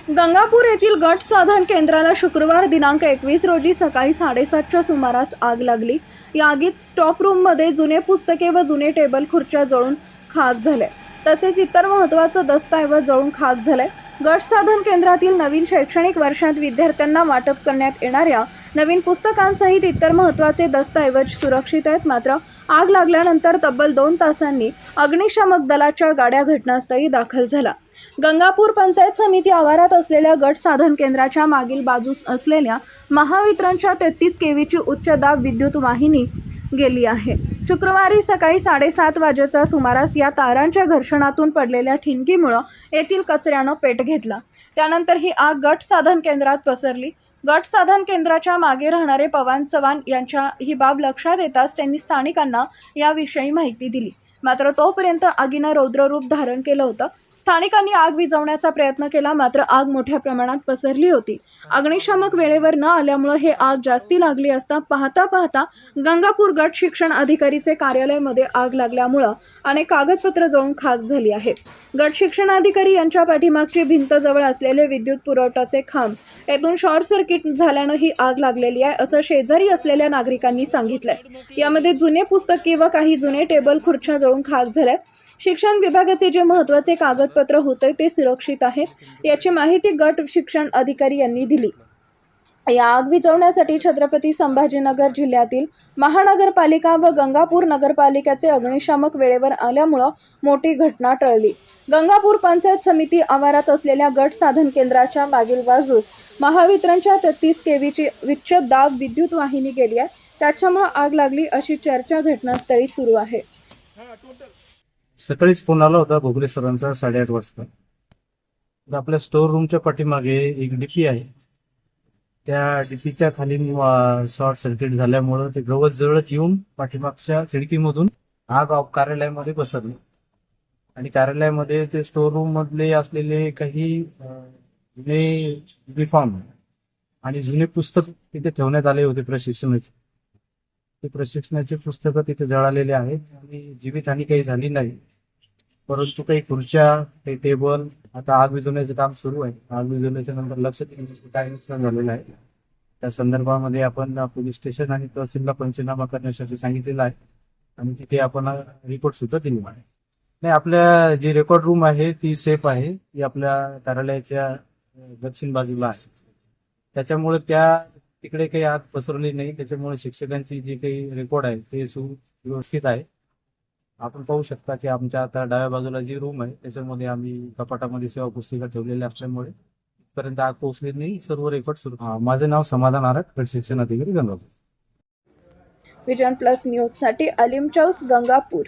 गंगापूर येथील गट साधन केंद्राला शुक्रवार दिनांक 21 रोजी सकाळी 7:30च्या सुमारास आग लागली। या आगीत स्टॉप रूममध्ये जुने पुस्तके व जुने टेबल खुर्च्या जळून खाक झाले, तसेच इतर महत्त्वाचे दस्तऐवज जळून खाक झाले। गट साधन केंद्रातील नवीन शैक्षणिक वर्षात विद्यार्थ्यांना वाटप करण्यात येणाऱ्या नवीन पुस्तकांसहित इतर महत्त्वाचे दस्तऐवज सुरक्षित आहेत। मात्र आग लागल्यानंतर तब्बल 2 तासांनी अग्निशामक दलाच्या गाड्या घटनास्थळी दाखल झाल्या। गंगापूर पंचायत समिती आवारात असलेल्या गट साधन केंद्राच्या मागील बाजूस असलेल्या महावितरणच्या 33 केव्हीची उच्च दाब विद्युत वाहिनी गेली आहे। शुक्रवारी सकाळी 7:30 वाजेच्या सुमारास या तारांच्या घर्षणातून पडलेल्या ठिणगीमुळे येथील कचऱ्यानं पेट घेतला। त्यानंतर ही आग गट साधन केंद्रात पसरली। गट साधन केंद्राच्या मागे राहणारे पवन चव्हाण यांच्या ही बाब लक्षात येताच त्यांनी स्थानिकांना याविषयी माहिती दिली। मात्र तोपर्यंत आगीनं रौद्र रूप धारण केलं होतं। स्थानिकांनी आग विझवण्याचा प्रयत्न केला, मात्र आग मोठ्या प्रमाणात पसरली होती। अग्निशामक वेळेवर न आल्यामुळे हे आग जास्ती लागली असता पाहता गंगापूर गट शिक्षण अधिकारीचे कार्यालयामध्ये आग लागल्यामुळे अनेक कागदपत्र जळून खाक झाली आहेत। गट शिक्षण अधिकारी यांच्या पाठीमागची भिंत जवळ असलेले विद्युत पुरवठ्याचे खांब येथून शॉर्ट सर्किट झाल्यानं ही आग लागलेली आहे, असं शेजारी असलेल्या नागरिकांनी सांगितलंय। यामध्ये जुने पुस्तके व काही जुने टेबल खुर्च्या जळून खाक झाल्या। शिक्षण विभागाचे जे महत्त्वाचे कागदपत्र होते ते सुरक्षित आहेत, याची माहिती गट शिक्षण अधिकारी यांनी दिली। या आग विझवण्यासाठी छत्रपती संभाजीनगर जिल्ह्यातील महानगरपालिका व गंगापूर नगरपालिकेचे अग्निशामक वेळेवर आल्यामुळे मोठी घटना टळली। गंगापूर पंचायत समिती आवारात असलेल्या गट साधन केंद्राच्या मागील बाजूस महावितरणच्या 33 केव्हीची उच्च दाब विद्युत वाहिनी गेली आहे, त्याच्यामुळे आग लागली अशी चर्चा घटनास्थळी सुरू आहे। सकाळीच फोन आला होता भोगले सरांचा 8:30 वाजता। तर आपल्या स्टोर रूमच्या पाठीमागे एक डीपी आहे, त्या डीपीच्या खाली शॉर्ट सर्किट झाल्यामुळं ते गवत जळत येऊन पाठीमागच्या खिडकीमधून आग कार्यालयामध्ये पसरली आणि कार्यालयामध्ये ते स्टोर रूम मधले असलेले काही जुने युनिफॉर्म आणि जुने पुस्तक तिथे ठेवण्यात आले होते प्रशिक्षणाचे। ते प्रशिक्षणाचे पुस्तकं तिथे जळालेले आहेत आणि जीवितहानी काही झाली नाही, परंतु काही खुर्च्या, काही टेबल, आता आग विझवण्याचं काम सुरू आहे। आग विझवल्याच्या नंतर लक्ष देण्याचं काय नुकसान झालेलं आहे त्या संदर्भामध्ये आपण पोलीस स्टेशन आणि तहसीलला पंचनामा करण्यासाठी सांगितलेलं आहे आणि तिथे आपण रिपोर्ट सुद्धा दिली आहे। नाही, आपल्या जी रेकॉर्ड रूम आहे ती सेफ आहे, ती आपल्या कार्यालयाच्या दक्षिण बाजूला आहे, त्याच्यामुळे तिकडे काही आग पसरली नाही। त्याच्यामुळे शिक्षकांची जी काही रेकॉर्ड आहे ते सुव्यवस्थित आहे। आपण पाहू शकता की आमच्या आता डाव्या बाजूला जी रूम आहे त्याच्यामध्ये आम्ही कपाटामध्ये सेवा पुस्तिका ठेवलेल्या असल्यामुळे इथपर्यंत आग पोहोचली नाही, सर्व रेकॉर्ड सुरू। माझे नाव समाधान आरक, गट शिक्षण अधिकारी गंगापूर। विजन प्लस न्यूज साठी अलीम चौस, गंगापूर।